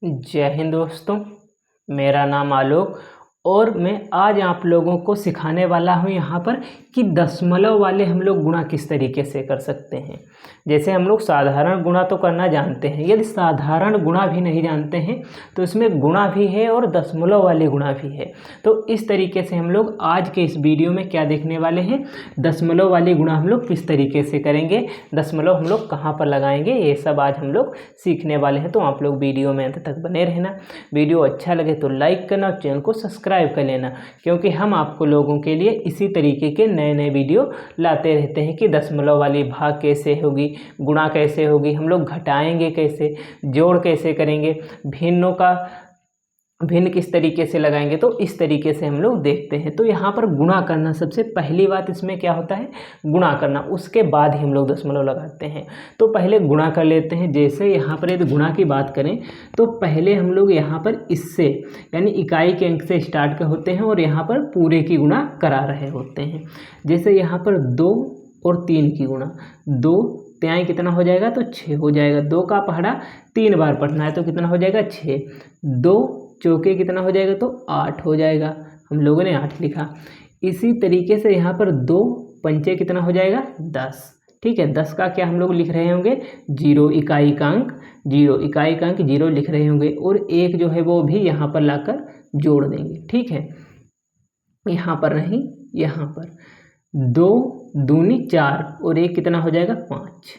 जय हिंद दोस्तों, मेरा नाम आलोक और मैं आज आप लोगों को सिखाने वाला हूं यहाँ पर कि दशमलव वाले हम लोग गुणा किस तरीके से कर सकते हैं। जैसे हम लोग साधारण गुणा तो करना जानते हैं, यदि साधारण गुणा भी नहीं जानते हैं तो इसमें गुणा भी है और दशमलव वाले गुणा भी है। तो इस तरीके से हम लोग आज के इस वीडियो में क्या देखने वाले हैं, दशमलव वाले गुणा हम लोग किस तरीके से करेंगे, दशमलव हम लोग कहाँ पर लगाएंगे, ये सब आज हम लोग सीखने वाले हैं। तो आप लोग वीडियो में अंत तक बने रहना। वीडियो अच्छा लगे तो लाइक करना और चैनल को सब्सक्राइब कर लेना, क्योंकि हम आपको लोगों के लिए इसी तरीके के नए नए वीडियो लाते रहते हैं कि दशमलव वाली भाग कैसे होगी, गुणा कैसे होगी, हम लोग घटाएंगे कैसे, जोड़ कैसे करेंगे, भिन्नों का भिन्न किस तरीके से लगाएंगे। तो इस तरीके से हम लोग देखते हैं। तो यहाँ पर गुणा करना, सबसे पहली बात इसमें क्या होता है, गुणा करना, उसके बाद ही हम लोग दशमलव लगाते हैं। तो पहले गुणा कर लेते हैं। जैसे यहाँ पर यदि गुणा की बात करें तो पहले हम लोग यहाँ पर इससे यानी इकाई के अंक से स्टार्ट कर होते हैं और यहाँ पर पूरे की गुणा करा रहे होते हैं। जैसे यहाँ पर 2 और 3 की गुणा, 2 त्याई कितना हो जाएगा तो 6 हो जाएगा। 2 का पहाड़ा 3 बार पढ़ना है तो कितना हो जाएगा 6। 2 चौके कितना हो जाएगा तो 8 हो जाएगा, हम लोगों ने 8 लिखा। इसी तरीके से यहाँ पर 2 पंचे कितना हो जाएगा 10। ठीक है, 10 का क्या हम लोग लिख रहे होंगे 0, इकाई का अंक 0, इकाई का अंक 0 लिख रहे होंगे और 1 जो है वो भी यहाँ पर लाकर जोड़ देंगे। ठीक है, यहाँ पर नहीं, यहाँ पर 2 दूनी 4 और 1 कितना हो जाएगा 5।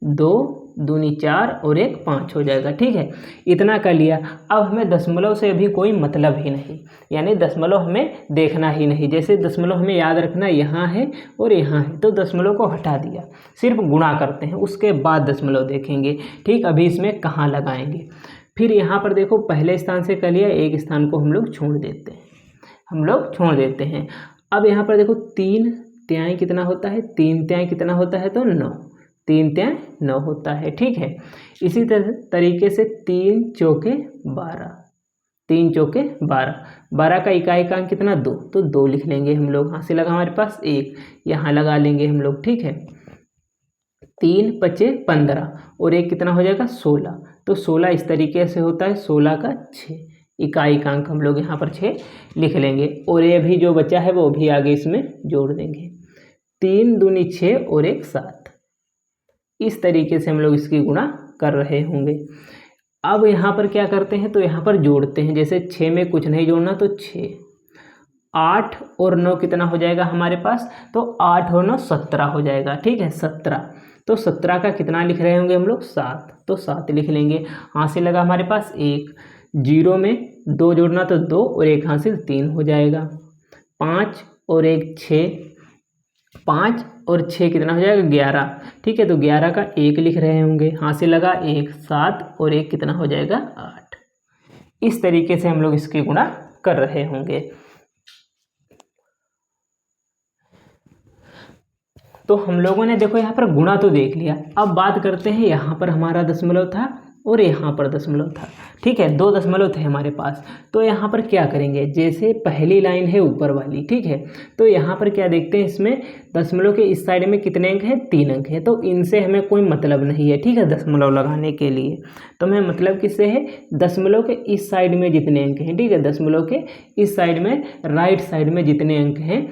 2 दूनी 4 और 1 5 हो जाएगा। ठीक है, इतना कर लिया। अब हमें दशमलव से अभी कोई मतलब ही नहीं, यानी दशमलव हमें देखना ही नहीं। जैसे दशमलव हमें याद रखना यहाँ है और यहाँ है, तो दशमलव को हटा दिया, सिर्फ गुणा करते हैं, उसके बाद दशमलव देखेंगे। ठीक, अभी इसमें कहाँ लगाएंगे। फिर यहाँ पर देखो, पहले स्थान से कर लिया, एक स्थान को हम लोग छोड़ देते हैं, हम लोग छोड़ देते हैं। अब यहाँ पर देखो 3 त्याई कितना होता है, 3 त्याई कितना होता है तो 9, 3 त्याई 9 होता है। ठीक है, इसी तरीके से 3 चौके 12, 3 चौके 12, 12 का इकाई का अंक कितना 2, तो 2 लिख लेंगे हम लोग। यहाँ से लगा हमारे पास 1, यहाँ लगा लेंगे हम लोग। ठीक है, 3 पचे 15 और 1 कितना हो जाएगा 16, तो 16 इस तरीके से होता है। 16 का 6, इकाई का अंक हम लोग यहाँ पर 6 लिख लेंगे और ये भी जो बचा है वो भी आगे इसमें जोड़ देंगे। 3 दूनी 6 और 1 7, इस तरीके से हम लोग इसकी गुणा कर रहे होंगे। अब यहाँ पर क्या करते हैं तो यहाँ पर जोड़ते हैं। जैसे 6 में कुछ नहीं जोड़ना तो 6, 8 और 9 कितना हो जाएगा हमारे पास, तो 8 और 9 17 हो जाएगा। ठीक है, 17, तो 17 का कितना लिख रहे होंगे हम लोग 7, तो 7 लिख लेंगे। हासिल लगा हमारे पास 1, 0 में 2 जोड़ना तो 2 और 1 हासिल 3 हो जाएगा। 5 और 1 6, 5 और 6 कितना हो जाएगा 11। ठीक है, तो 11 का 1 लिख रहे होंगे। हासिल लगा 1, 7 और 1 कितना हो जाएगा 8। इस तरीके से हम लोग इसकी गुणा कर रहे होंगे। तो हम लोगों ने देखो यहाँ पर गुणा तो देख लिया। अब बात करते हैं, यहाँ पर हमारा दशमलव था और यहाँ पर दशमलव था। ठीक है, 2 दशमलव थे हमारे पास। तो यहाँ पर क्या करेंगे, जैसे पहली लाइन है ऊपर वाली, ठीक है, तो यहाँ पर क्या देखते हैं, इसमें दशमलव के इस साइड में कितने अंक हैं 3 अंक है, तो इनसे हमें कोई मतलब नहीं है। ठीक है, दशमलव लगाने के लिए तो हमें मतलब किससे है, दशमलव के इस साइड में जितने अंक हैं। ठीक है, दशमलव के इस साइड में, राइट साइड में जितने अंक हैं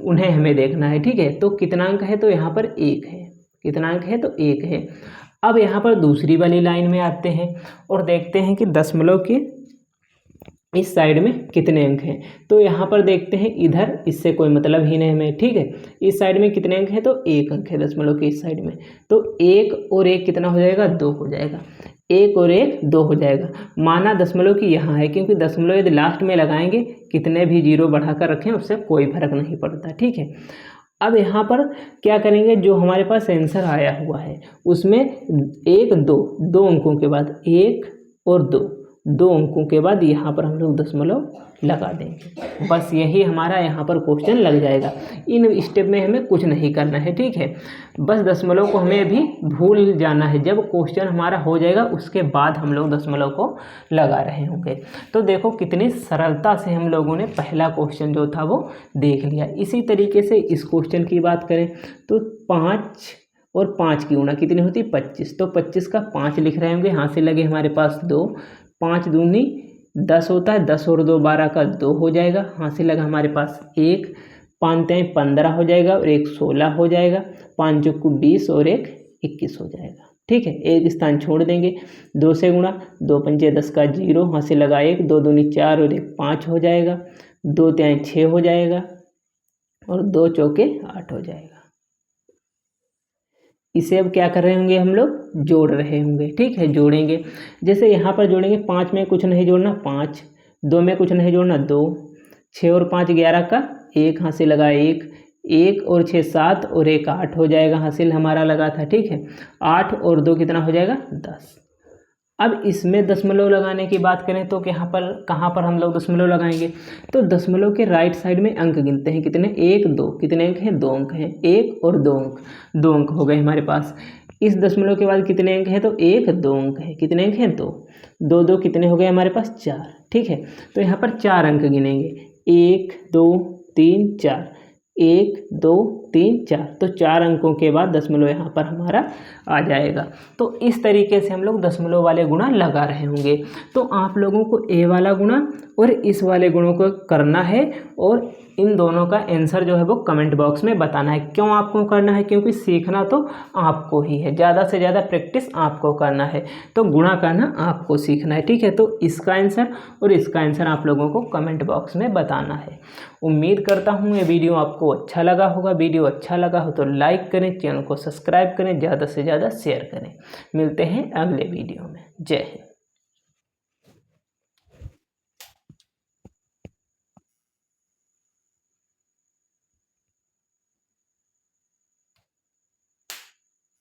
उन्हें हमें देखना है। ठीक है, तो कितना अंक है तो यहाँ पर 1 है, कितना अंक है तो 1 है। अब यहाँ पर दूसरी वाली लाइन में आते हैं और देखते हैं कि दशमलव के इस साइड में कितने अंक हैं। तो यहाँ पर देखते हैं, इधर इससे कोई मतलब ही नहीं हमें। ठीक है, इस साइड में कितने अंक हैं तो 1 अंक है दशमलव के इस साइड में, तो 1 और 1 कितना हो जाएगा 2 हो जाएगा। 1 और 1 2 हो जाएगा। माना दशमलव की यहाँ है, क्योंकि दशमलव यदि लास्ट में लगाएंगे कितने भी 0 बढ़ाकर रखें उससे कोई फर्क नहीं पड़ता। ठीक है, अब यहाँ पर क्या करेंगे, जो हमारे पास आंसर आया हुआ है उसमें 1 2, 2 अंकों के बाद 1 और 2, 2 अंकों के बाद यहाँ पर हम लोग दशमलव लगा देंगे। बस यही हमारा यहाँ पर क्वेश्चन लग जाएगा। इन स्टेप में हमें कुछ नहीं करना है। ठीक है, बस दशमलव को हमें भी भूल जाना है। जब क्वेश्चन हमारा हो जाएगा उसके बाद हम लोग दशमलव को लगा रहे होंगे। तो देखो कितनी सरलता से हम लोगों ने पहला क्वेश्चन जो था वो देख लिया। इसी तरीके से इस क्वेश्चन की बात करें तो 5 और 5 की गुणा कितनी होती है 25, तो 25 का 5 लिख रहे होंगे, यहाँ से लगे हमारे पास 2, 5 दूनी 10 होता है, 10 और 2 12 का 2 हो जाएगा, यहाँ से लगा हमारे पास 1, 5 3 15 हो जाएगा और 1 16 हो जाएगा, 5 चौको 20 और 1 21 हो जाएगा। ठीक है, एक स्थान छोड़ देंगे, 2 से गुणा, 2 पंचे 10 का 0, यहाँ से लगा 1, 2 दूनी 4 और 1 5 हो जाएगा, 2 तिहाई 6 हो जाएगा और 2 चौके 8 हो जाएगा। इसे अब क्या कर रहे होंगे हम लोग, जोड़ रहे होंगे। ठीक है, जोड़ेंगे, जैसे यहाँ पर जोड़ेंगे, 5 में कुछ नहीं जोड़ना 5, 2 में कुछ नहीं जोड़ना 2, 6 और 5 11 का 1, हासिल लगा 1, 1 और 6 7 और 1 8 हो जाएगा, हासिल हमारा लगा था। ठीक है, 8 और 2 कितना हो जाएगा 10। अब इसमें दशमलव लगाने की बात करें तो यहाँ पर कहाँ पर हम लोग दशमलव लगाएंगे, तो दशमलव के राइट साइड में अंक गिनते हैं, कितने 1 2, कितने अंक हैं 2 अंक हैं, 1 और 2 अंक, 2 अंक हो गए हमारे पास। इस दशमलव के बाद कितने अंक हैं, तो 1 2 अंक है, कितने अंक हैं 2, 2 2 कितने हो गए हमारे पास 4। ठीक है, तो यहाँ पर 4 अंक गिनेंगे, 1 2 3 4, 1 2 3 4, तो 4 अंकों के बाद दशमलव यहाँ पर हमारा आ जाएगा। तो इस तरीके से हम लोग दशमलव वाले गुणा लगा रहे होंगे। तो आप लोगों को ए वाला गुणा और इस वाले गुणों को करना है और इन दोनों का आंसर जो है वो कमेंट बॉक्स में बताना है। क्यों आपको करना है, क्योंकि सीखना तो आपको ही है, ज़्यादा से ज़्यादा प्रैक्टिस आपको करना है, तो गुणा करना आपको सीखना है। ठीक है, तो इसका आंसर और इसका आंसर आप लोगों को कमेंट बॉक्स में बताना है। उम्मीद करता हूँ ये वीडियो आपको अच्छा लगा होगा। वीडियो अच्छा लगा हो तो लाइक करें, चैनल को सब्सक्राइब करें, ज़्यादा से ज़्यादा शेयर करें। मिलते हैं अगले वीडियो में। जय हिंद।